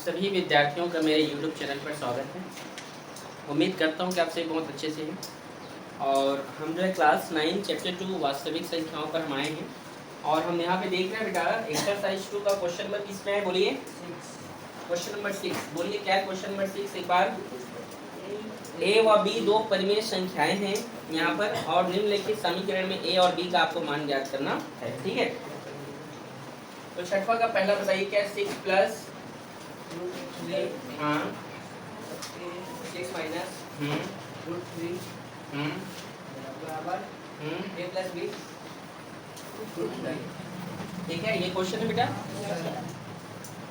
सभी विद्यार्थियों का मेरे YouTube चैनल पर स्वागत है। उम्मीद करता हूँ कि आप सभी बहुत अच्छे से हैं। और हम जो है क्लास 9 चैप्टर 2 वास्तविक संख्याओं पर हम आए हैं और हम यहाँ पे देख रहे हैं बेटा एक्सरसाइज 2 का क्वेश्चन नंबर किसमें है, बोलिए क्वेश्चन नंबर 6। बोलिए क्या है क्वेश्चन नंबर 6 एक बार। ए व बी दो परिमेय संख्याएं हैं यहाँ पर और निम्नलिखित समीकरण में ए और बी का आपको मान ज्ञात करना है। ठीक है, तो छठवा का पहला बताइए क्या है। 6 प्लस हाँ 6 माइनस √3 बराबर a प्लस बी। ठीक है, ये क्वेश्चन है बेटा।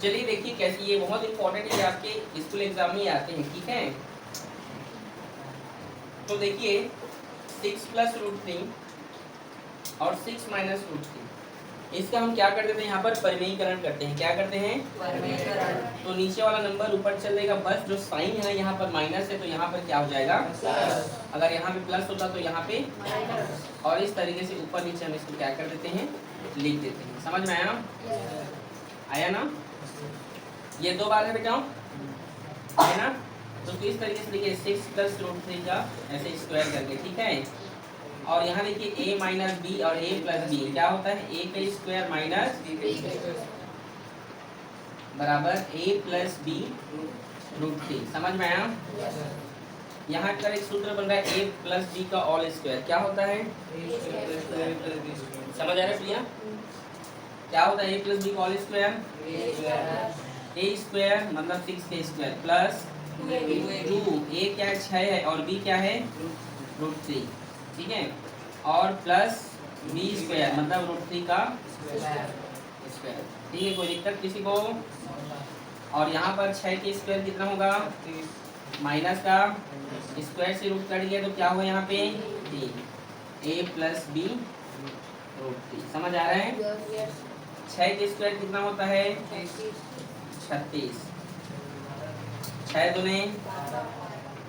चलिए देखिए कैसे, ये बहुत इंपॉर्टेंट है, आपके स्कूल एग्जाम में आते हैं। ठीक है, तो देखिए 6 प्लस √3 और 6 माइनस √3, इसका हम क्या करते थे यहाँ पर परिमेयीकरण करते हैं। क्या करते हैं? परिमेयीकरण। तो नीचे वाला नंबर ऊपर चल जाएगा, बस जो साइन है यहाँ पर माइनस है तो यहाँ पर क्या हो जाएगा प्लस। अगर यहाँ पे प्लस होता तो यहाँ पे माइनस। और इस तरीके से ऊपर नीचे हम इसको क्या कर देते हैं, लिख देते हैं। समझ में आया? आया ना? ये दो बार है बेटा, है ना? तो इस तरीके से देखिए 6 प्लस √3 का ऐसे स्क्वायर करके। ठीक है, और यहाँ देखिए a माइनस बी और a प्लस बी क्या होता है, a का स्क्वायर माइनस बराबर a प्लस बी √3। समझ में आया? यहाँ पर एक सूत्र बन रहा है a प्लस बी का ऑल स्क्वायर क्या होता है, समझ आ रहा है प्रिया? क्या होता है a प्लस बी का ऑल स्क्वायर, a स्क्वायर मतलब 6 का स्क्वायर प्लस 2, a क्या है 6 है और b क्या है √3। ठीक है, और प्लस बी स्क्वायर मतलब √3 का स्क्वायर। ठीक है, कोई दिक्कत किसी को? और यहाँ पर 6 के स्क्वायर कितना होगा, माइनस का स्क्वायर से रूट कट गया तो क्या होगा यहाँ पे 3, a प्लस बी √3। समझ आ रहा है? 6 के स्क्वायर कितना होता है 36, 6 दूने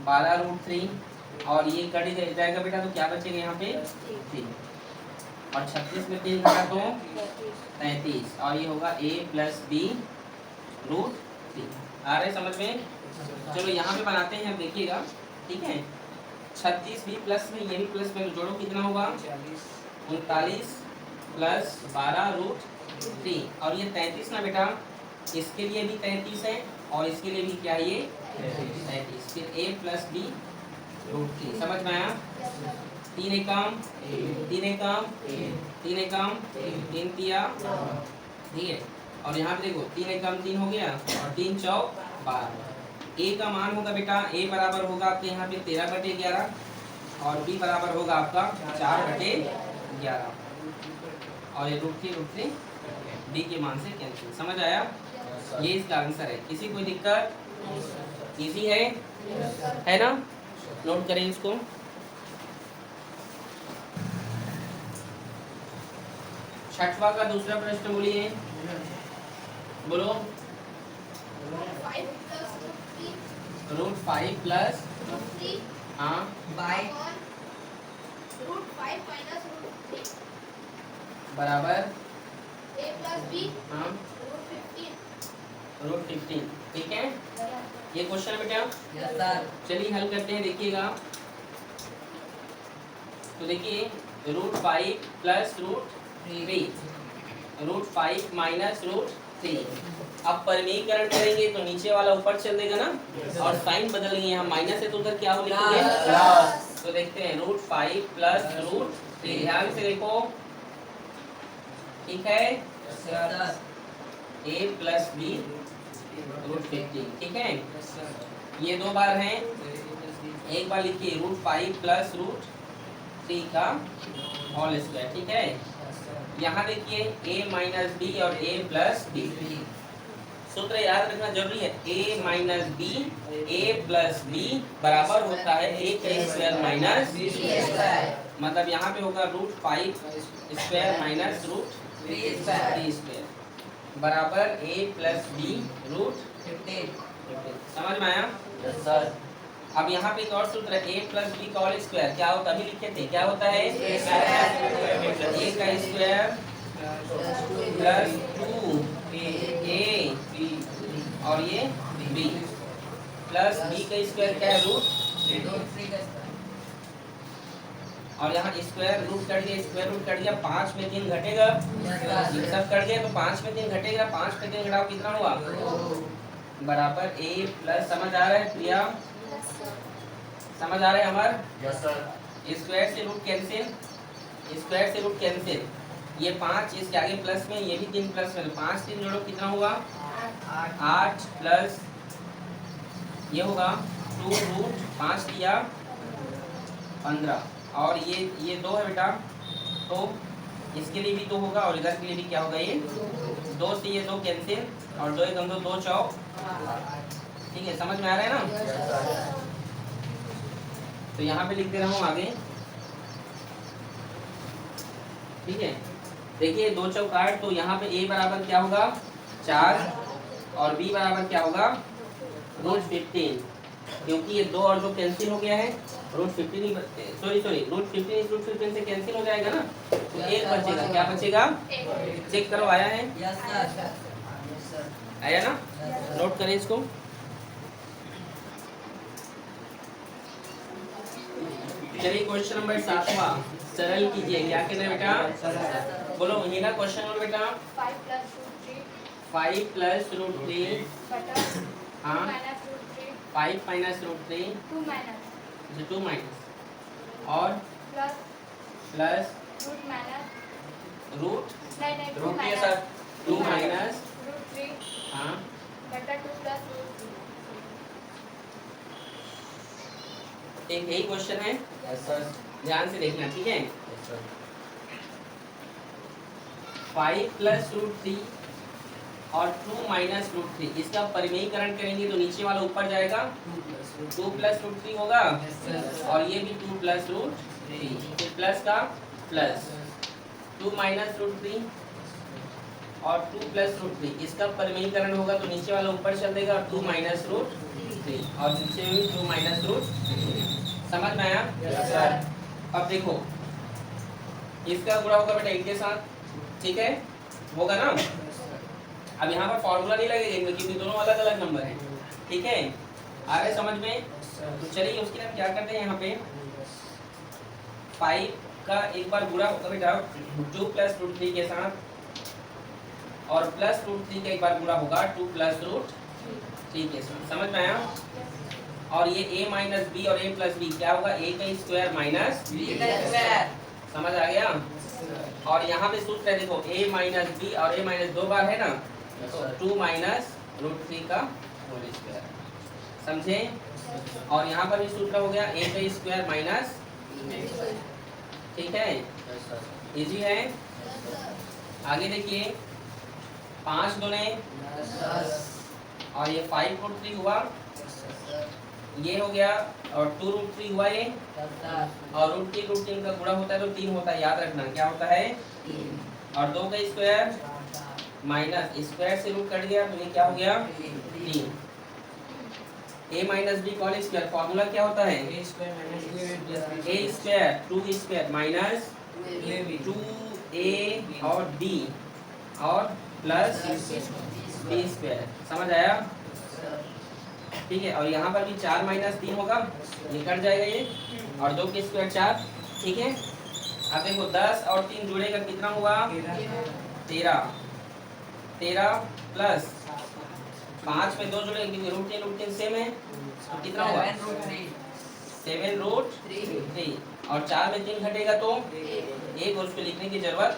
12 √3 और ये कट जाएगा बेटा तो क्या बचेगा यहाँ पे 3, और 36 में 3 घटा तो 33, और ये होगा a प्लस बी √3। आ रहे समझ में? चलो यहाँ पे बनाते हैं, देखिएगा। ठीक है, 36 भी प्लस में ये भी प्लस में जोड़ो कितना होगा 39 प्लस 12 √3, और ये 33 ना बेटा, इसके लिए भी 33 है और इसके लिए भी क्या है ये 33, फिर a प्लस बी √3। समझ में आया? 3 एकम 3 एकम 3 एकम 3 किया। ठीक है, और यहाँ पे देखो 3 एकम 3 हो गया और 3 चौक 12। a का मान होगा बेटा, a बराबर होगा आपके यहाँ पे 13/11 और b बराबर होगा आपका 4/11, और ये √3 b के मान से कैंसिल। समझ आया? ये इसका आंसर है। किसी कोई दिक्कत? इजी है ना? नोट करें इसको। छठवा का दूसरा प्रश्न बोलिए, बोलो। √5 प्लस हाँ बाय √5 माइनस √3 बराबर a प्लस b हाँ √15। ठीक है, ये क्वेश्चन बेटा। चलिए हल करते हैं, देखिएगा। तो देखिए √5 प्लस √3 √5 माइनस √3। अब परिमेयीकरण करेंगे तो नीचे वाला ऊपर चल देगा ना, और साइन बदलेंगे, यहाँ माइनस है तो उधर क्या हो लिखेंगे प्लस। तो देखते हैं √5 प्लस √3, ध्यान से देखो। ठीक है, a प्लस बी √15। ठीक है, ये दो बार हैं, एक बार लिखिए √5 प्लस √3 का होल स्क्वायर। ठीक है, यहाँ देखिए a माइनस बी और a प्लस बी। सूत्र याद रखना जरूरी है, a minus B a plus B बराबर होता है a का स्क्वायर माइनस b स्क्वायर। मतलब यहाँ पे होगा √5 स्क्वायर माइनस √3 स्क्वायर बराबर a प्लस बी √15। समझ में आया? सर। अब यहाँ पे एक और सूत्र है, a प्लस बी का होल स्क्वायर क्या होता है, अभी लिखे थे, क्या होता है a का स्क्वायर प्लस 2a और ये b प्लस b का स्क्वायर क्या है रूट, और यहाँ स्क्वायर रूट कट गया, स्क्वायर रूट कट गया, 5 में 3 घटेगा, ये सब कट गया तो 5 में 3 घटेगा, 5 में 3 घटाओ कितना हुआ बराबर a प्लस, समझ आ रहा है प्रिया, समझ आ रहा है अमर, स्क्वायर से रूट कैंसिल, स्क्वायर से रूट कैंसिल, ये 5 इसके आगे प्लस में, ये भी 3 प्लस में, 5 3 जोड़ो कितना हुआ 8 प्लस ये होगा 2 रूट 5 किया 15, और ये 2 है बेटा, तो इसके लिए भी 2 होगा और इधर के लिए भी क्या होगा, ये 2 से ये 2 कैंसिल, और 2 1 2 2 चौक, ठीक है, समझ में आ रहा है ना। तो यहाँ पे लिख दे रहा हूँ आगे, ठीक है, देखिए 2 चौक 8, तो यहाँ पे a बराबर क्या होगा 4 और b बराबर क्या होगा रूट 15, क्योंकि ये 2 और 2 कैंसिल हो गया है, रूट 15 सॉरी रूट 15 रूट 15 से कैंसिल हो जाएगा ना, तो एक बचेगा, क्या बचेगा, चेक करो आया है, आया ना, नोट करें इसको। चलिए क्वेश्चन नंबर 7वां सरल कीजिए, क्या कहते हैं बेटा, बोलो हीना क्वेश्चन नंबर बेटा 5 प्लस रूट 3 हाँ 5 माइनस रूट 3 2 माइनस और प्लस रूट के साथ 2 माइनस हाँ एक यही क्वेश्चन है, ध्यान से देखना, ठीक है, 5 प्लस रूट 3 और 2 माइनस रूट 3, इसका परिमेयीकरण करेंगे तो नीचे वाला ऊपर जाएगा, 2 प्लस रूट 3 होगा और ये भी 2 प्लस रूट 3, फिर प्लस का प्लस 2 माइनस रूट 3 और 2 प्लस रूट 3, इसका परिमेयीकरण होगा तो नीचे वाला ऊपर चल देगा और 2 माइनस रूट 3 और नीचे में भी 2 माइनस रूट, समझ में आया। अब देखो इसका गुणा होगा बेटा 8 के साथ, ठीक है, होगा ना। अब यहाँ पर फॉर्मूला नहीं लगेगा क्योंकि दोनों अलग अलग नंबर हैं, ठीक है, आ रहे समझ में। तो चलिए उसके लिए क्या करते हैं, यहाँ पे 5 का एक बार गुणा होगा बेटा 2 प्लस रूट 3 के साथ, और प्लस रूट 3 का एक बार गुणा होगा 2 प्लस रूट 3 के साथ, समझ में आया। और ये a माइनस बी और a प्लस बी क्या होगा, a का स्क्वायर माइनस b का स्क्वायर, समझ आ गया। और यहाँ पे सूत्र है देखो a माइनस बी और a माइनस 2 बार है ना, तो 2 माइनस रूट 3 का होल स्क्वायर, समझे। और यहाँ पर भी सूत्र हो गया a का स्क्वायर माइनस, ठीक है, इजी है। आगे देखिए 5 दूने और ये 5 रूट 3 हुआ, ये हो गया, और 2 रूट 3 हुआ ये, और रूट 3 का गुणा होता है तो 3 होता है, याद रखना क्या होता है, और 2 का स्क्वायर माइनस स्क्वायर से रूट कट गया तो ये क्या हो गया 3, a minus be call square, formula क्या होता है a square 2 square minus 2a और b और प्लस b स्क्वायर, समझ आया, ठीक है। और यहाँ पर भी 4 माइनस 3 होगा, ये कट जाएगा ये, और 2 के स्क्वायर 4, ठीक है। अब देखो 10 और 3 जुड़ेगा कितना हुआ 13 प्लस 5 में 2 जुड़ेगा क्योंकि रूट 3 सेम है, तो कितना हुआ 7 रूट 3, और 4 में 3 घटेगा तो 1, और उसको लिखने की जरूरत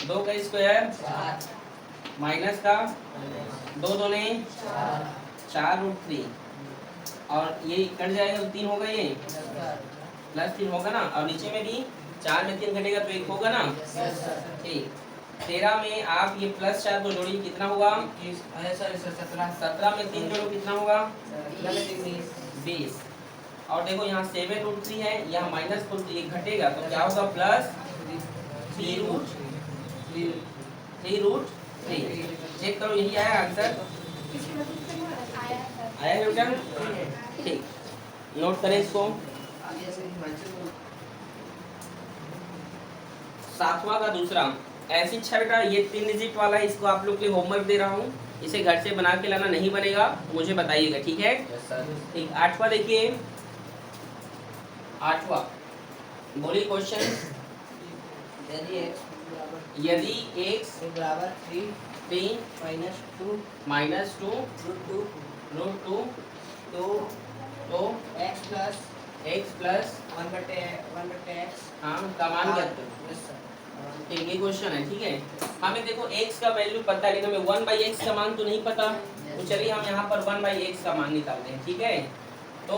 2 का स्क्वायर माइनस का 2 दूने 4 रूट 3, और ये कट जाएगा तो 3 होगा, ये प्लस 3 होगा ना, और नीचे में भी 4 में 3 घटेगा तो 1 होगा ना, ठीक। 13 में आप ये प्लस 4 को जोड़िए कितना होगा 17 में 3 जोड़ो कितना होगा 20, और देखो यहाँ 7 रूट 3 है, यहाँ माइनस 1 घटेगा तो क्या होगा प्लस 3 रूट 3, चेक करो यही आया आंसर, आया है बेटा, ठीक, नोट करें इसको। 7वां का दूसरा, ऐसी 6 बेटा ये 3 डिजिट वाला है, इसको आप लोग के होमवर्क दे रहा हूँ, इसे घर से बना के लाना, नहीं बनेगा मुझे बताइएगा, ठीक है। Yes sir. ठीक, आठवां देखिए, आठवां बोलिए क्वेश्चन। यदि x बराबर यदि x बराबर 3 -2 -2 √2 √2 तो x plus x plus 1/x हाँ का मान ज्ञात करो। Yes sir. ठीक, ये क्वेश्चन है, ठीक है। हमें देखो x का वैल्यू पता है लेकिन हमें 1/x का मान तो नहीं पता, तो चलिए हम यहाँ पर 1/x का मान निकालते हैं, ठीक है। तो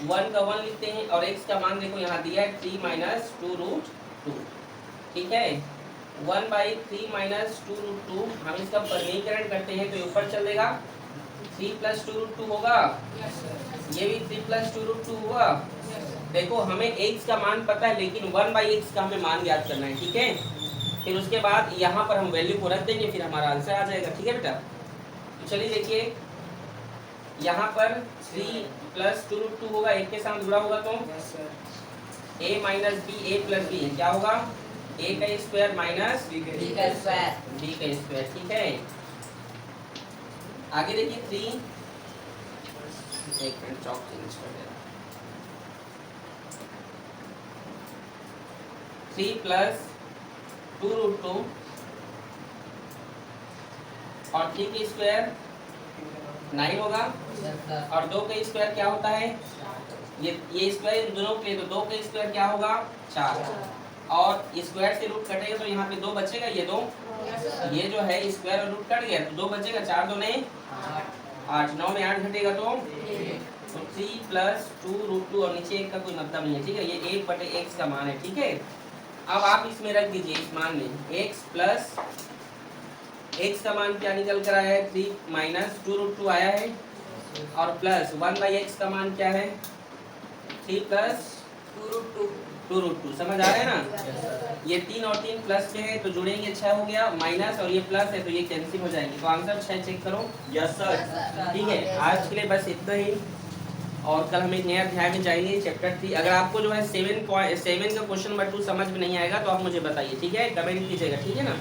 1 का 1 लिखते हैं और x का मान देखो यहाँ दिया है 3 - 2 √2, ठीक है। 1/3 - 2 √2 हम इसका वर्गीकरण करते हैं तो ये ऊपर चलेगा, 3 + 2 √2 होगा, ये भी 3 + 2 √2 हुआ। देखो हमें x का मान पता है लेकिन 1/x का हमें मान ज्ञात करना है, ठीक है। फिर उसके बाद यहाँ पर हम वैल्यू को रख देंगे, फिर हमारा आंसर आ जाएगा, ठीक है बेटा। तो चलिए देखिए यहाँ पर 3 + 2 √2 होगा, एक के साथ जुड़ा होगा तो yes sir. a - b a + b क्या होगा, a का स्क्वायर माइनस b का स्क्वायर b का स्क्वायर, ठीक है। आगे देखिए 3, एक मिनट चौक चेंज कर दे रहा, 3 + 2 √2 और 3 का स्क्वायर 9 होगा यस सर। और 2 का स्क्वायर क्या होता है, ये स्क्वायर दोनों के लिए, तो 2 का स्क्वायर क्या होगा 4 और स्क्वायर से रूट कटेगा तो यहाँ पे 2 बचेगा, ये 2 ये जो है स्क्वायर और रूट कट गया तो 2 बचेगा, 4 2 8 9 में 8 घटेगा तो 3 + 2 √2 और नीचे 1 का कोई मतलब नहीं है, ठीक है। ये 1/x का मान है, ठीक है। अब आप इसमें रख दीजिए, इस मान में x प्लस x का मान क्या निकल कर आया है, 3 - 2 √2 आया है और प्लस 1/x का मान क्या है, 3 + 2 √2, समझ आ रहा है ना। ये 3 और 3 प्लस के है तो जुड़ेंगे 6 हो गया, माइनस और ये प्लस है तो ये कैंसिल हो जाएंगे, तो आंसर 6 चेक करो। Yes sir. ठीक है, आज के लिए बस इतना ही और कल हम एक नया अध्याय में जाएंगे, चैप्टर 3। अगर आपको जो है 7 का क्वेश्चन नंबर 2 समझ में नहीं आएगा तो आप मुझे बताइए, ठीक है, कमेंट कीजिएगा, ठीक है ना।